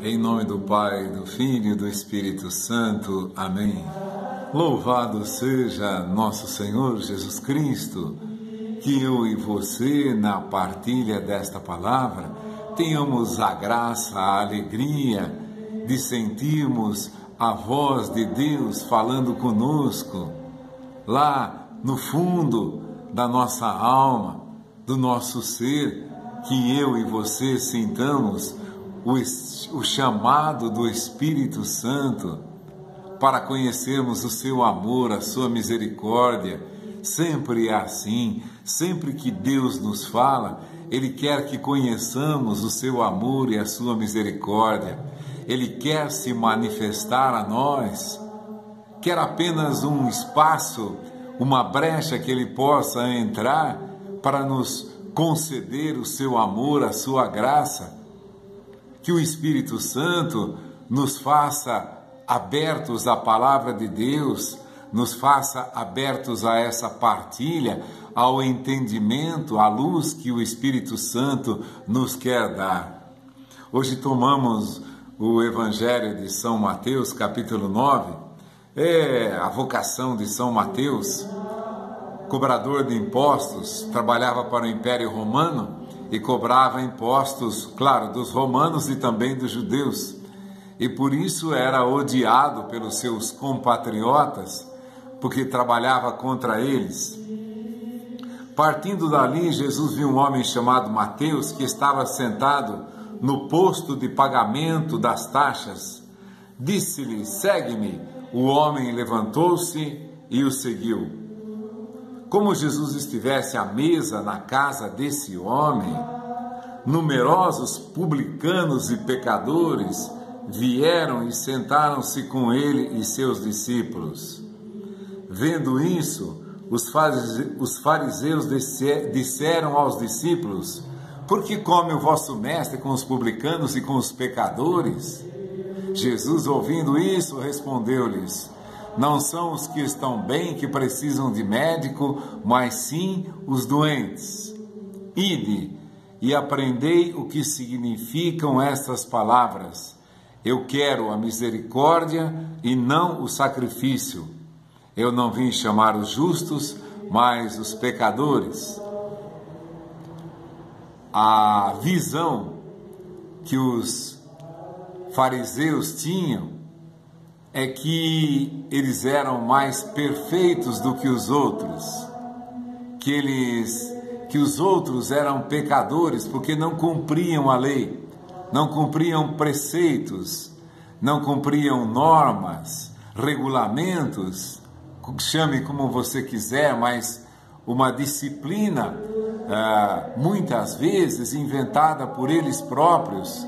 Em nome do Pai, do Filho e do Espírito Santo. Amém. Louvado seja nosso Senhor Jesus Cristo, que eu e você, na partilha desta palavra, tenhamos a graça, a alegria de sentirmos a voz de Deus falando conosco, lá no fundo da nossa alma, do nosso ser, que eu e você sintamos o chamado do Espírito Santo para conhecermos o seu amor, a sua misericórdia. Sempre é assim, sempre que Deus nos fala, Ele quer que conheçamos o seu amor e a sua misericórdia. Ele quer se manifestar a nós, quer apenas um espaço, uma brecha que Ele possa entrar para nos conceder o seu amor, a sua graça. Que o Espírito Santo nos faça abertos à palavra de Deus, nos faça abertos a essa partilha, ao entendimento, à luz que o Espírito Santo nos quer dar. Hoje tomamos o Evangelho de São Mateus, capítulo 9, a vocação de São Mateus, cobrador de impostos, trabalhava para o Império Romano, e cobrava impostos, claro, dos romanos e também dos judeus. E por isso era odiado pelos seus compatriotas, porque trabalhava contra eles. Partindo dali, Jesus viu um homem chamado Mateus, que estava sentado no posto de pagamento das taxas. Disse-lhe: segue-me. O homem levantou-se e o seguiu. Como Jesus estivesse à mesa na casa desse homem, numerosos publicanos e pecadores vieram e sentaram-se com ele e seus discípulos. Vendo isso, os fariseus disseram aos discípulos: por que come o vosso mestre com os publicanos e com os pecadores? Jesus, ouvindo isso, respondeu-lhes: não são os que estão bem que precisam de médico, mas sim os doentes. Ide e aprendei o que significam estas palavras: eu quero a misericórdia e não o sacrifício. Eu não vim chamar os justos, mas os pecadores. A visão que os fariseus tinham é que eles eram mais perfeitos do que os outros, que os outros eram pecadores porque não cumpriam a lei, não cumpriam preceitos, não cumpriam normas, regulamentos, chame como você quiser, mas uma disciplina, muitas vezes inventada por eles próprios.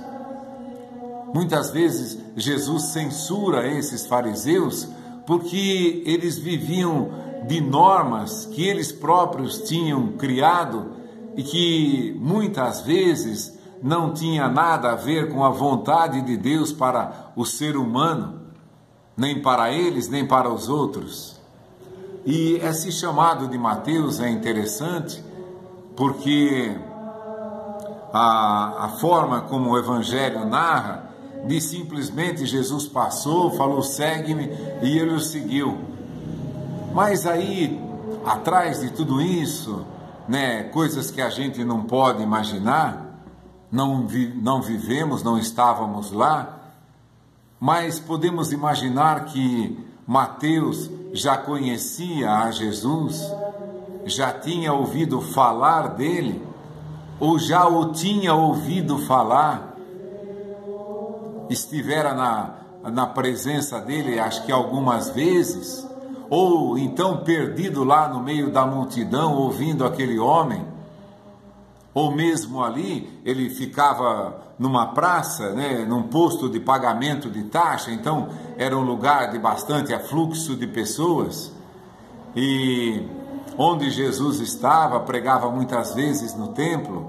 Muitas vezes Jesus censura esses fariseus porque eles viviam de normas que eles próprios tinham criado e que muitas vezes não tinha nada a ver com a vontade de Deus para o ser humano, nem para eles, nem para os outros. E esse chamado de Mateus é interessante porque a forma como o Evangelho narra, de simplesmente Jesus passou, falou: segue-me, e ele o seguiu. Mas aí, atrás de tudo isso, coisas que a gente não pode imaginar, não vivemos, não estávamos lá, mas podemos imaginar que Mateus já conhecia a Jesus, já tinha ouvido falar dele, ou já o tinha ouvido falar, estivera na presença dele, acho que algumas vezes, ou então perdido lá no meio da multidão, ouvindo aquele homem, ou mesmo ali, ele ficava numa praça, num posto de pagamento de taxa, então era um lugar de bastante afluxo de pessoas, e onde Jesus estava, pregava muitas vezes no templo,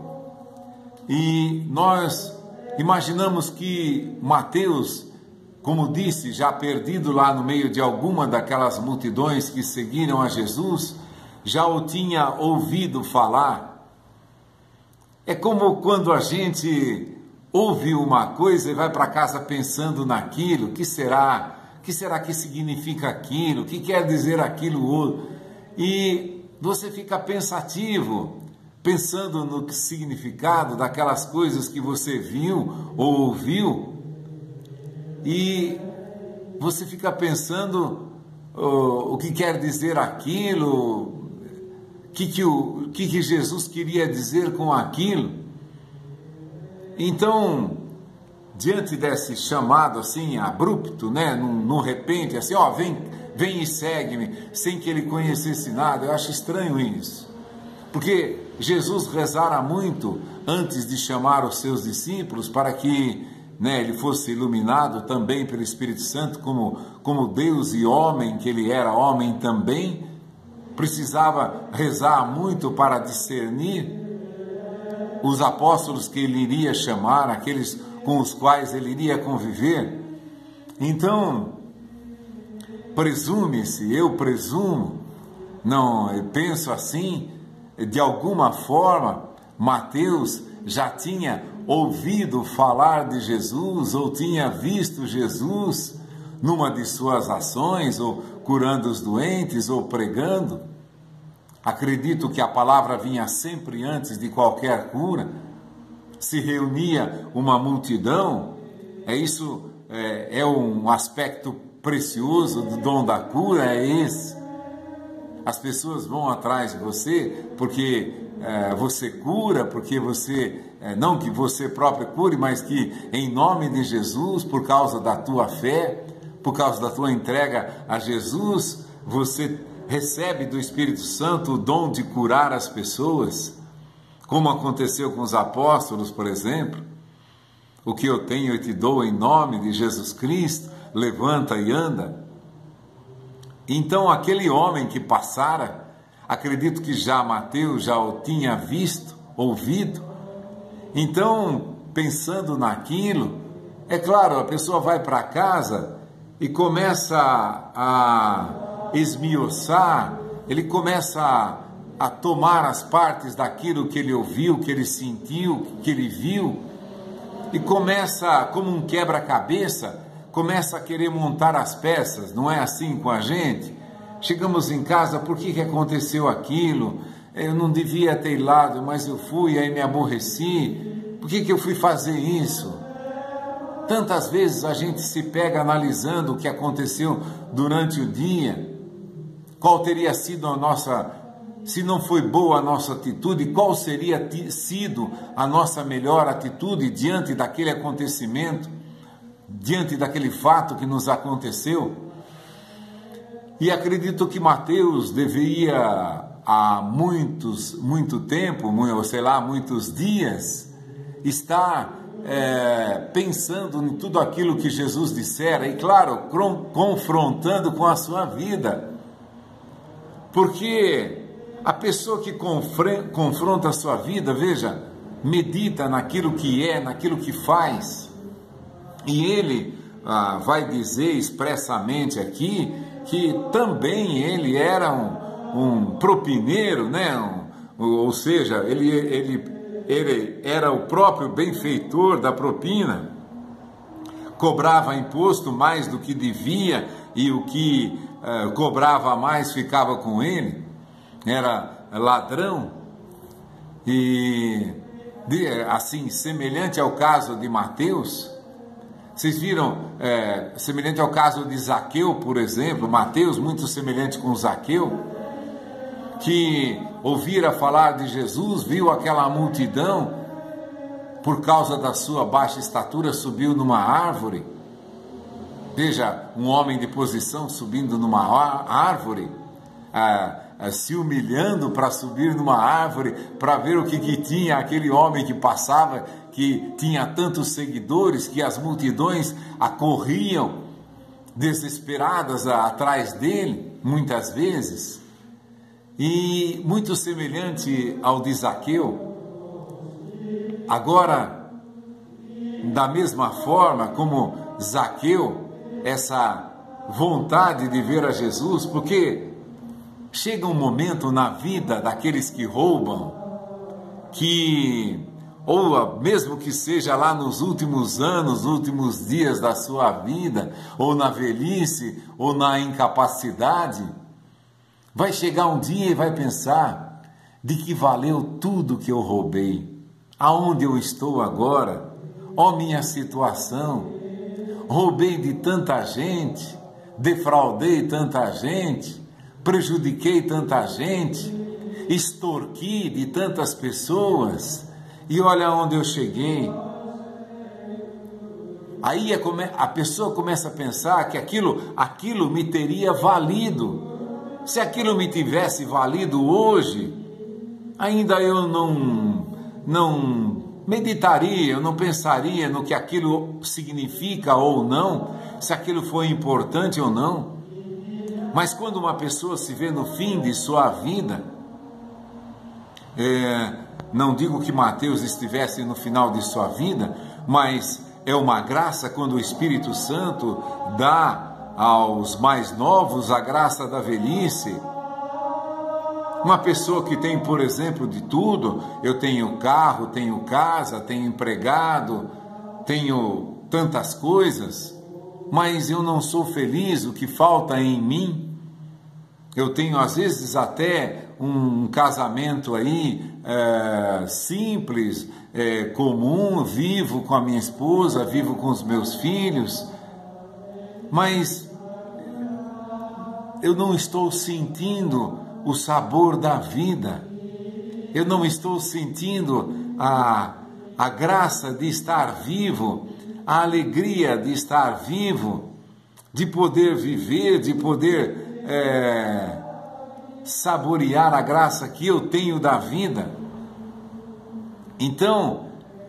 e nós imaginamos que Mateus, como disse, já perdido lá no meio de alguma daquelas multidões que seguiram a Jesus, já o tinha ouvido falar. É como quando a gente ouve uma coisa e vai para casa pensando naquilo, que será? O que será que significa aquilo? O que quer dizer aquilo outro? E você fica pensativo, pensando no significado daquelas coisas que você viu ou ouviu, e você fica pensando o que quer dizer aquilo, o que Jesus queria dizer com aquilo. Então, diante desse chamado assim, abrupto, né, num repente, assim, vem e segue-me, sem que ele conhecesse nada, eu acho estranho isso. Porque Jesus rezara muito antes de chamar os seus discípulos para que, né, ele fosse iluminado também pelo Espírito Santo, como Deus e homem, que ele era homem também, precisava rezar muito para discernir os apóstolos que ele iria chamar, aqueles com os quais ele iria conviver. Então, presume-se, eu presumo, não, eu penso assim, de alguma forma, Mateus já tinha ouvido falar de Jesus, ou tinha visto Jesus numa de suas ações, ou curando os doentes, ou pregando. Acredito que a palavra vinha sempre antes de qualquer cura. Se reunia uma multidão, é um aspecto precioso do dom da cura, é esse. As pessoas vão atrás de você porque você cura, porque você, não que você próprio cure, mas que em nome de Jesus, por causa da tua fé, por causa da tua entrega a Jesus, você recebe do Espírito Santo o dom de curar as pessoas, como aconteceu com os apóstolos, por exemplo. O que eu tenho eu te dou em nome de Jesus Cristo, levanta e anda. Então aquele homem que passara, acredito que já Mateus já o tinha visto, ouvido. Então, pensando naquilo, é claro, a pessoa vai para casa e começa a esmiuçar, ele começa a tomar as partes daquilo que ele ouviu, que ele sentiu, que ele viu, e começa, como um quebra-cabeça, começa a querer montar as peças. Não é assim com a gente? Chegamos em casa, por que aconteceu aquilo? Eu não devia ter ido, mas eu fui, aí me aborreci. Por que eu fui fazer isso? Tantas vezes a gente se pega analisando o que aconteceu durante o dia. Qual teria sido a nossa, se não foi boa a nossa atitude, qual seria sido a nossa melhor atitude diante daquele acontecimento, diante daquele fato que nos aconteceu? E acredito que Mateus deveria, há muito tempo, muitos dias, estar pensando em tudo aquilo que Jesus dissera e, claro, confrontando com a sua vida. Porque a pessoa que confronta a sua vida, veja, medita naquilo que é, naquilo que faz, e ele vai dizer expressamente aqui que também ele era um propineiro, né? Ou seja, ele era o próprio benfeitor da propina, cobrava imposto mais do que devia, e o que cobrava mais ficava com ele, era ladrão. E assim, semelhante ao caso de Mateus, vocês viram, semelhante ao caso de Zaqueu, por exemplo, Mateus muito semelhante com Zaqueu, que ouvira falar de Jesus, viu aquela multidão, por causa da sua baixa estatura, subiu numa árvore. Veja, um homem de posição subindo numa árvore, se humilhando para subir numa árvore, para ver o que tinha aquele homem que passava, que tinha tantos seguidores, que as multidões acorriam desesperadas atrás dele, muitas vezes. E muito semelhante ao de Zaqueu. Agora, da mesma forma como Zaqueu, essa vontade de ver a Jesus, porque chega um momento na vida daqueles que roubam, que ou mesmo que seja lá nos últimos anos, últimos dias da sua vida, ou na velhice, ou na incapacidade, vai chegar um dia e vai pensar: de que valeu tudo que eu roubei? Aonde eu estou agora? Ó minha situação! Roubei de tanta gente, defraudei tanta gente, prejudiquei tanta gente, extorqui de tantas pessoas, e olha onde eu cheguei. Aí a pessoa começa a pensar que aquilo me teria valido. Se aquilo me tivesse valido hoje, ainda eu não meditaria, eu não pensaria no que aquilo significa ou não, se aquilo foi importante ou não. Mas quando uma pessoa se vê no fim de sua vida, não digo que Mateus estivesse no final de sua vida, mas é uma graça quando o Espírito Santo dá aos mais novos a graça da velhice. Uma pessoa que tem, por exemplo, de tudo: eu tenho carro, tenho casa, tenho empregado, tenho tantas coisas, mas eu não sou feliz, o que falta em mim? Eu tenho às vezes até um casamento aí simples, comum, vivo com a minha esposa, vivo com os meus filhos, mas eu não estou sentindo o sabor da vida, eu não estou sentindo a graça de estar vivo, a alegria de estar vivo, de poder viver, de poder saborear a graça que eu tenho da vida. Então,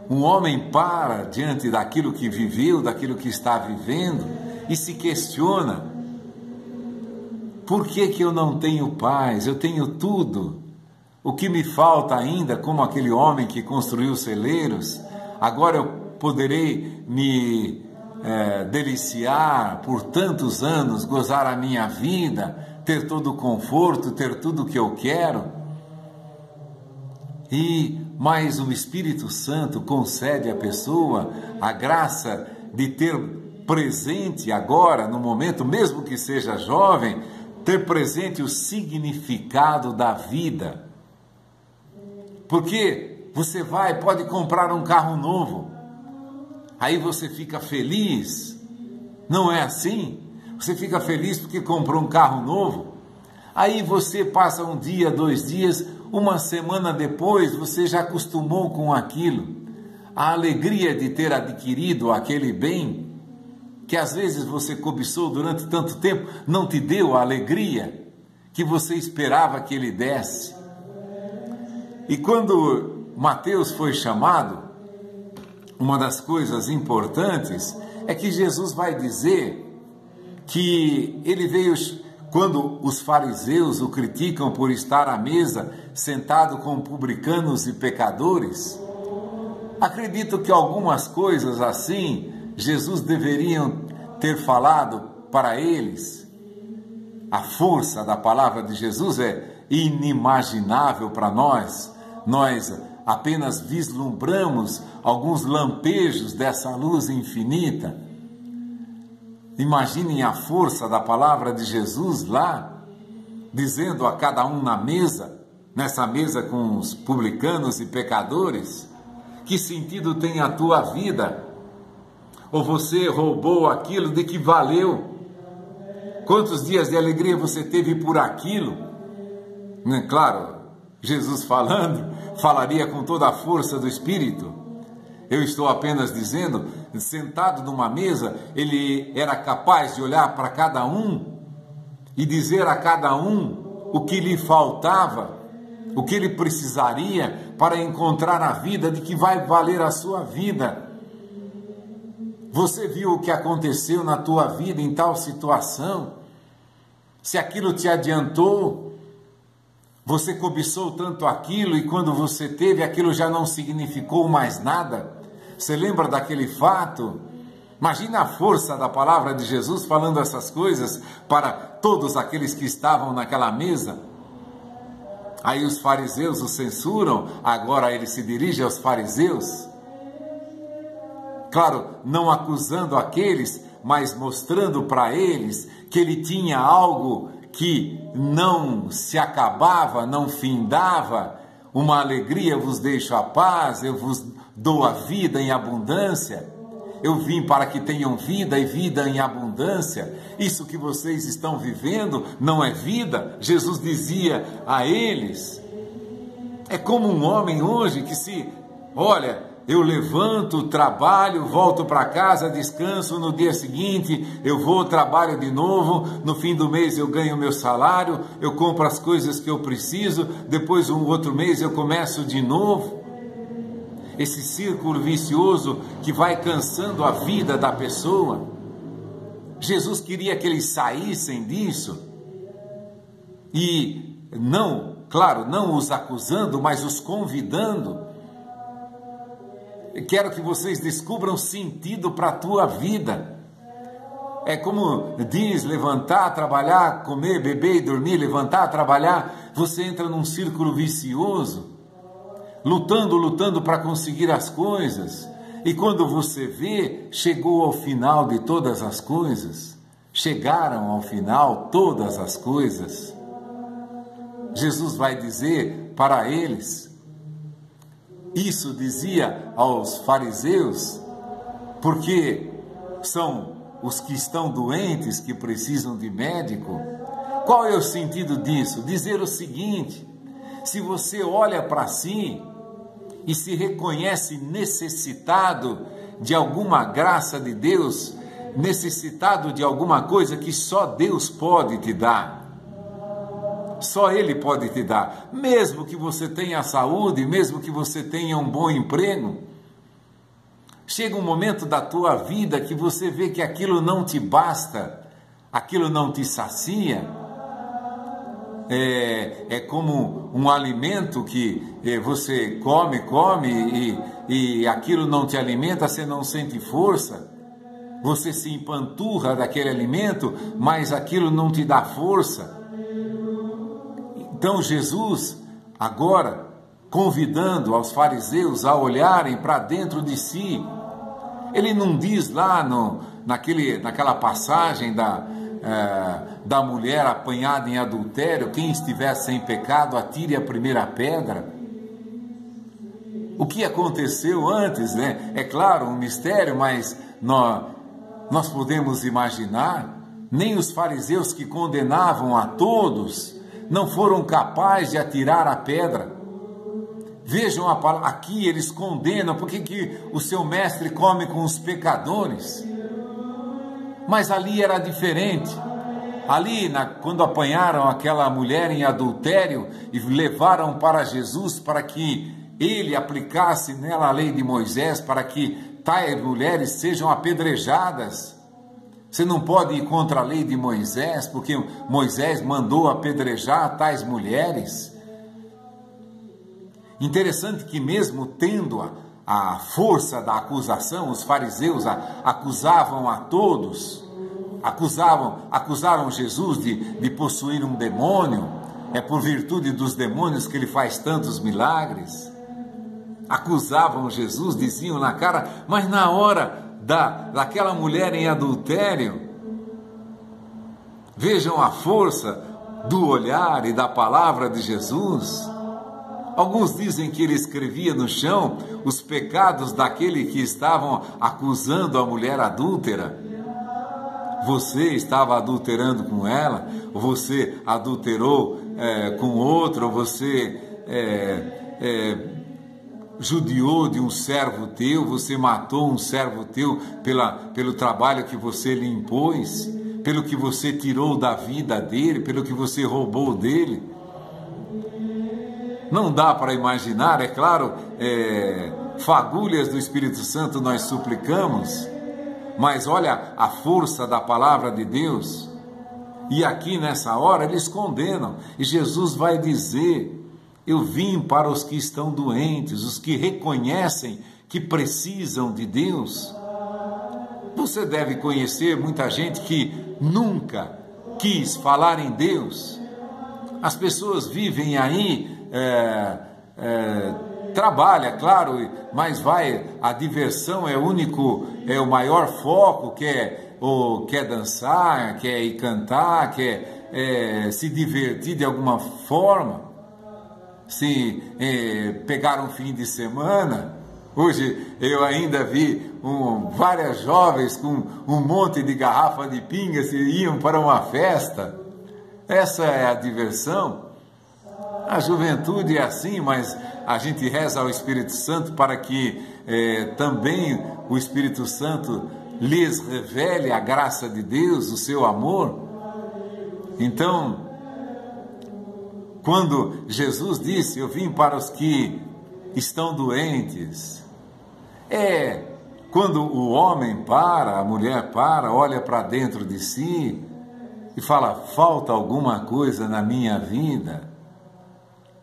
um homem para diante daquilo que viveu, daquilo que está vivendo, e se questiona: por que eu não tenho paz? Eu tenho tudo. O que me falta ainda, como aquele homem que construiu celeiros, agora eu poderei me deliciar por tantos anos, gozar a minha vida, ter todo o conforto, ter tudo o que eu quero. E mais o Espírito Santo concede à pessoa a graça de ter presente agora, no momento, mesmo que seja jovem, ter presente o significado da vida. Porque você pode comprar um carro novo, aí você fica feliz, não é assim? Você fica feliz porque comprou um carro novo, aí você passa um dia, 2 dias, uma semana depois, você já acostumou com aquilo. A alegria de ter adquirido aquele bem, que às vezes você cobiçou durante tanto tempo, não te deu a alegria que você esperava que ele desse. E quando Mateus foi chamado, uma das coisas importantes é que Jesus vai dizer que ele veio, quando os fariseus o criticam por estar à mesa, sentado com publicanos e pecadores, acredito que algumas coisas assim Jesus deveria ter falado para eles. A força da palavra de Jesus é inimaginável para nós. Nós apenas vislumbramos alguns lampejos dessa luz infinita. Imaginem a força da palavra de Jesus lá, dizendo a cada um na mesa, nessa mesa com os publicanos e pecadores: que sentido tem a tua vida? Ou você roubou aquilo, de que valeu? Quantos dias de alegria você teve por aquilo? Claro, Jesus falaria com toda a força do Espírito. Eu estou apenas dizendo, sentado numa mesa, ele era capaz de olhar para cada um e dizer a cada um o que lhe faltava, o que ele precisaria para encontrar a vida de que vai valer a sua vida. Você viu o que aconteceu na tua vida em tal situação? Se aquilo te adiantou, você cobiçou tanto aquilo e quando você teve, aquilo já não significou mais nada. Você lembra daquele fato? Imagina a força da palavra de Jesus falando essas coisas para todos aqueles que estavam naquela mesa. Aí os fariseus o censuram, agora ele se dirige aos fariseus. Claro, não acusando aqueles, mas mostrando para eles que ele tinha algo que não se acabava, não findava. Uma alegria vos deixo a paz, eu vos dou a vida em abundância. Eu vim para que tenham vida e vida em abundância. Isso que vocês estão vivendo não é vida. Jesus dizia a eles. É como um homem hoje que olha, eu levanto, trabalho, volto para casa, descanso, no dia seguinte eu vou, trabalho de novo, no fim do mês eu ganho meu salário, eu compro as coisas que eu preciso, depois um outro mês eu começo de novo. Esse círculo vicioso que vai cansando a vida da pessoa. Jesus queria que eles saíssem disso. E não, claro, não os acusando, mas os convidando. Quero que vocês descubram sentido para a tua vida. É como diz, levantar, trabalhar, comer, beber e dormir, levantar, trabalhar. Você entra num círculo vicioso. Lutando para conseguir as coisas, e quando você vê, chegou ao final de todas as coisas, chegaram ao final todas as coisas. Jesus vai dizer para eles, isso dizia aos fariseus, porque são os que estão doentes, que precisam de médico. Qual é o sentido disso? Dizer o seguinte, se você olha para si, e se reconhece necessitado de alguma graça de Deus, necessitado de alguma coisa que só Deus pode te dar. Só Ele pode te dar. Mesmo que você tenha saúde, mesmo que você tenha um bom emprego, chega um momento da tua vida que você vê que aquilo não te basta, aquilo não te sacia. É como um alimento que você come e aquilo não te alimenta, você não sente força, você se empanturra daquele alimento, mas aquilo não te dá força. Então Jesus, agora, convidando aos fariseus a olharem para dentro de si, ele não diz lá naquela passagem da mulher apanhada em adultério, quem estiver sem pecado, atire a primeira pedra. O que aconteceu antes, né? É claro, um mistério, mas nós podemos imaginar. Nem os fariseus que condenavam a todos não foram capazes de atirar a pedra. Vejam aqui, eles condenam, porque que o seu mestre come com os pecadores? Mas ali era diferente. Ali, quando apanharam aquela mulher em adultério e levaram para Jesus para que ele aplicasse nela a lei de Moisés, para que tais mulheres sejam apedrejadas. Você não pode ir contra a lei de Moisés, porque Moisés mandou apedrejar tais mulheres. Interessante que mesmo tendo a força da acusação, os fariseus acusavam a todos, acusaram Jesus de possuir um demônio, é por virtude dos demônios que ele faz tantos milagres. Acusavam Jesus, diziam na cara, mas na hora daquela mulher em adultério, vejam a força do olhar e da palavra de Jesus. Alguns dizem que ele escrevia no chão os pecados daquele que estavam acusando a mulher adúltera. Você estava adulterando com ela, ou você adulterou com outro, ou você judiou de um servo teu, você matou um servo teu pelo trabalho que você lhe impôs, pelo que você tirou da vida dele, pelo que você roubou dele. Não dá para imaginar, é claro, fagulhas do Espírito Santo nós suplicamos, mas olha a força da palavra de Deus. E aqui nessa hora eles condenam, e Jesus vai dizer, eu vim para os que estão doentes, os que reconhecem que precisam de Deus. Você deve conhecer muita gente que nunca quis falar em Deus. As pessoas vivem aí trabalha, claro, mas a diversão é o maior foco, quer dançar, quer ir cantar, quer se divertir de alguma forma, se pegar um fim de semana. Hoje eu ainda vi várias jovens com um monte de garrafa de pinga e iam para uma festa. Essa é a diversão. A juventude é assim, mas a gente reza ao Espírito Santo para que também o Espírito Santo lhes revele a graça de Deus, o seu amor. Então, quando Jesus disse, eu vim para os que estão doentes, quando o homem para, a mulher para, olha para dentro de si e fala, falta alguma coisa na minha vida.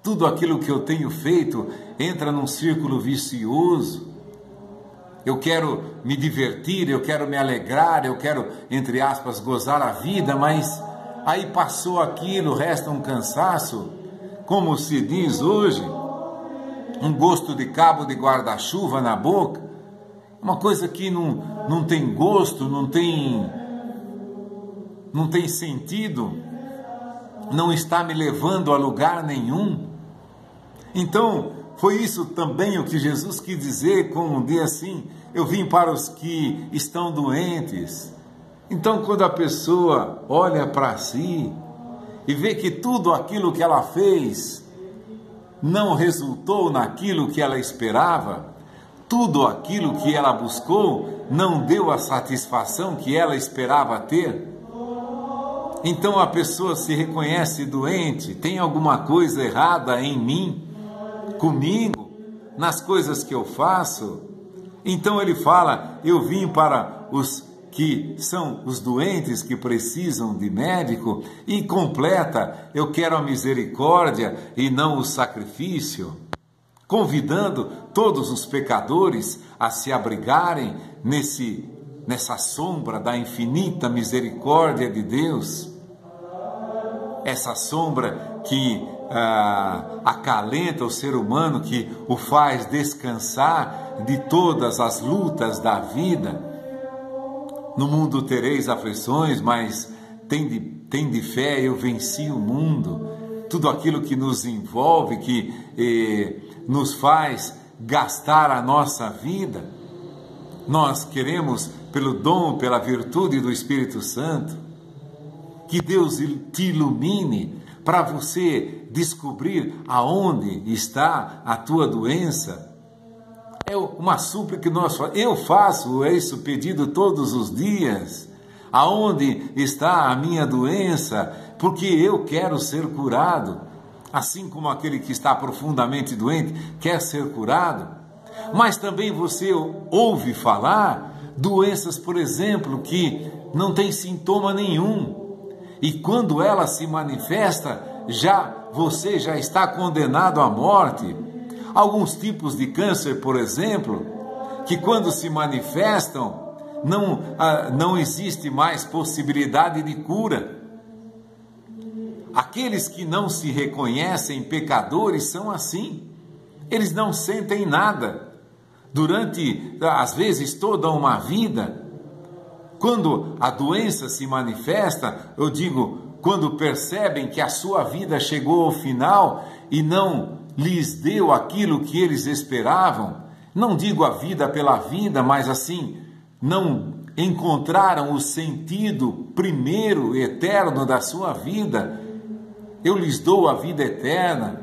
Tudo aquilo que eu tenho feito entra num círculo vicioso. Eu quero me divertir, eu quero me alegrar, eu quero, entre aspas, gozar a vida, mas aí passou aquilo, resta um cansaço, como se diz hoje, um gosto de cabo de guarda-chuva na boca, uma coisa que não tem gosto, não tem sentido, não está me levando a lugar nenhum. Então, foi isso também o que Jesus quis dizer com um dia assim, eu vim para os que estão doentes. Então, quando a pessoa olha para si e vê que tudo aquilo que ela fez não resultou naquilo que ela esperava, tudo aquilo que ela buscou não deu a satisfação que ela esperava ter, então a pessoa se reconhece doente, tem alguma coisa errada em mim, comigo, nas coisas que eu faço. Então ele fala, eu vim para os que são os doentes que precisam de médico, e completa, eu quero a misericórdia e não o sacrifício, convidando todos os pecadores a se abrigarem nessa sombra da infinita misericórdia de Deus, essa sombra que acalenta o ser humano, que o faz descansar de todas as lutas da vida. No mundo tereis aflições, mas tende fé, eu venci o mundo. Tudo aquilo que nos envolve, que nos faz gastar a nossa vida, nós queremos, pelo dom, pela virtude do Espírito Santo, que Deus te ilumine para você descobrir aonde está a tua doença. É uma súplica que eu faço esse pedido todos os dias. Aonde está a minha doença? Porque eu quero ser curado. Assim como aquele que está profundamente doente quer ser curado. Mas também você ouve falar doenças, por exemplo, que não tem sintoma nenhum. E quando ela se manifesta, você já está condenado à morte. Alguns tipos de câncer, por exemplo, que quando se manifestam, não existe mais possibilidade de cura. Aqueles que não se reconhecem pecadores são assim. Eles não sentem nada. Durante, às vezes, toda uma vida, quando a doença se manifesta, eu digo, quando percebem que a sua vida chegou ao final e não lhes deu aquilo que eles esperavam, não digo a vida pela vida, mas assim, não encontraram o sentido primeiro, eterno da sua vida, eu lhes dou a vida eterna.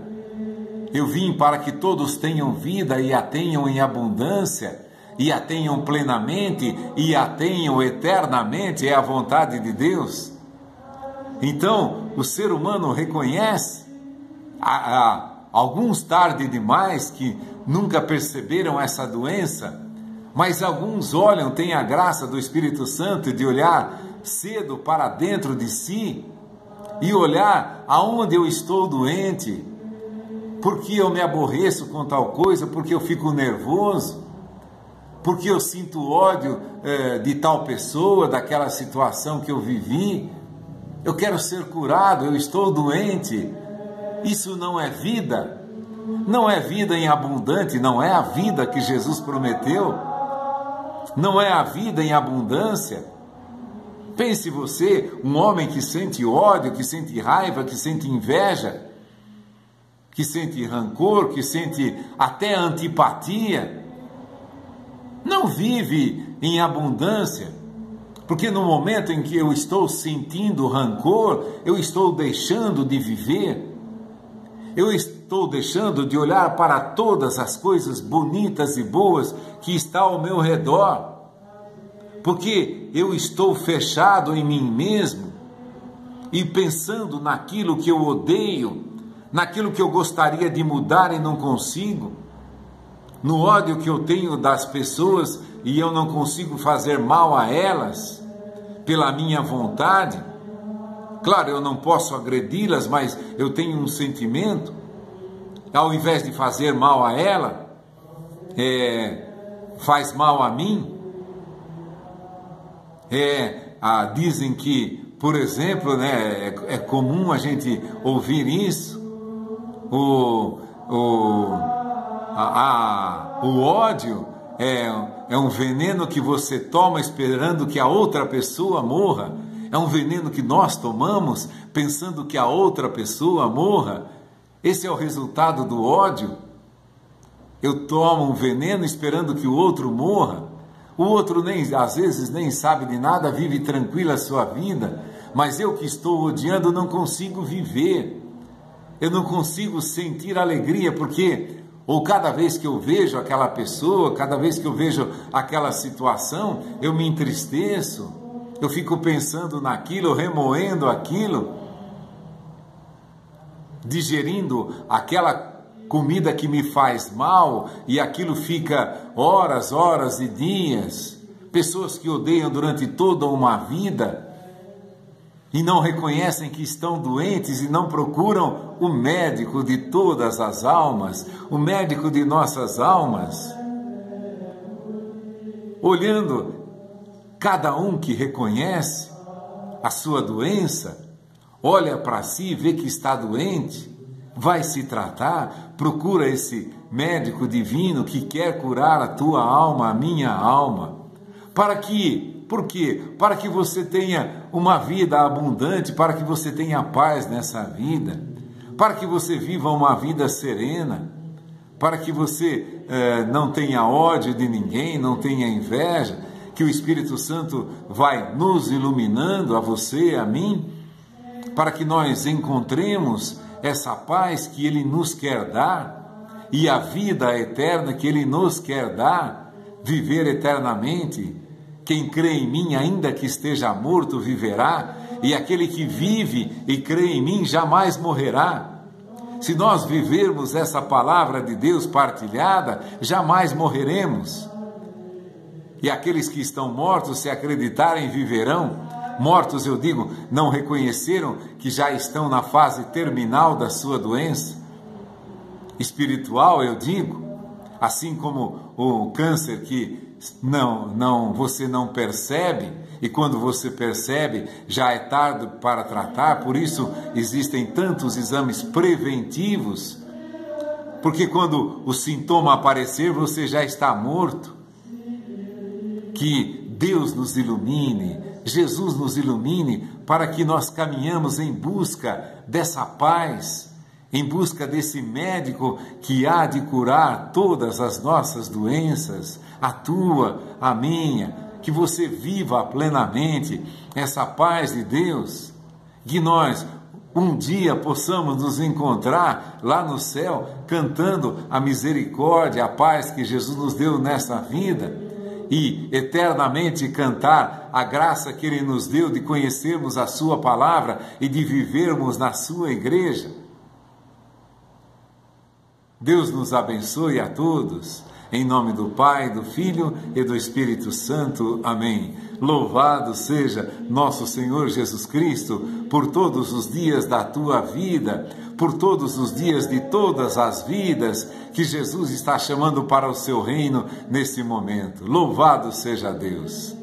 Eu vim para que todos tenham vida e a tenham em abundância, e a tenham plenamente, e a tenham eternamente, é a vontade de Deus. Então, o ser humano reconhece, alguns tarde demais, que nunca perceberam essa doença, mas alguns olham, têm a graça do Espírito Santo de olhar cedo para dentro de si, e olhar aonde eu estou doente, porque eu me aborreço com tal coisa, porque eu fico nervoso, porque eu sinto ódio de tal pessoa, daquela situação que eu vivi, eu quero ser curado, eu estou doente. Isso não é vida. Não é vida em abundante, não é a vida que Jesus prometeu. Não é a vida em abundância. Pense você, um homem que sente ódio, que sente raiva, que sente inveja, que sente rancor, que sente até antipatia, não vive em abundância, porque no momento em que eu estou sentindo rancor, eu estou deixando de viver, eu estou deixando de olhar para todas as coisas bonitas e boas que estão ao meu redor, porque eu estou fechado em mim mesmo e pensando naquilo que eu odeio, naquilo que eu gostaria de mudar e não consigo, no ódio que eu tenho das pessoas e eu não consigo fazer mal a elas pela minha vontade. Claro, eu não posso agredi-las, mas eu tenho um sentimento, ao invés de fazer mal a ela, faz mal a mim. Dizem que, por exemplo, né, é comum a gente ouvir isso, o ódio é um veneno que você toma esperando que a outra pessoa morra, é um veneno que nós tomamos pensando que a outra pessoa morra. Esse é o resultado do ódio. Eu tomo um veneno esperando que o outro morra. O outro às vezes nem sabe de nada, vive tranquila a sua vida, mas eu que estou odiando não consigo viver, eu não consigo sentir alegria, porque ou cada vez que eu vejo aquela pessoa, cada vez que eu vejo aquela situação, eu me entristeço, eu fico pensando naquilo, remoendo aquilo, digerindo aquela comida que me faz mal, e aquilo fica horas e dias. Pessoas que odeiam durante toda uma vida e não reconhecem que estão doentes e não procuram o médico de todas as almas, o médico de nossas almas. Olhando cada um que reconhece a sua doença, olha para si e vê que está doente, vai se tratar, procura esse médico divino que quer curar a tua alma, a minha alma. Por quê? Para que você tenha uma vida abundante, para que você tenha paz nessa vida, para que você viva uma vida serena, para que você não tenha ódio de ninguém, não tenha inveja, que o Espírito Santo vai nos iluminando, a você, a mim, para que nós encontremos essa paz que Ele nos quer dar e a vida eterna que Ele nos quer dar, viver eternamente. Quem crê em mim, ainda que esteja morto, viverá, e aquele que vive e crê em mim jamais morrerá. Se nós vivermos essa palavra de Deus partilhada, jamais morreremos. E aqueles que estão mortos, se acreditarem, viverão. Mortos, eu digo, não reconheceram que já estão na fase terminal da sua doença espiritual, eu digo, assim como o câncer que você não percebe, e quando você percebe, já é tarde para tratar. Por isso existem tantos exames preventivos, porque quando o sintoma aparecer, você já está morto. Que Deus nos ilumine, Jesus nos ilumine, para que nós caminhamos em busca dessa paz, em busca desse médico que há de curar todas as nossas doenças, a tua, a minha, que você viva plenamente essa paz de Deus, que nós um dia possamos nos encontrar lá no céu, cantando a misericórdia, a paz que Jesus nos deu nessa vida, e eternamente cantar a graça que Ele nos deu de conhecermos a Sua palavra e de vivermos na Sua igreja. Deus nos abençoe a todos, em nome do Pai, do Filho e do Espírito Santo. Amém. Louvado seja nosso Senhor Jesus Cristo por todos os dias da tua vida, por todos os dias de todas as vidas que Jesus está chamando para o seu reino nesse momento. Louvado seja Deus.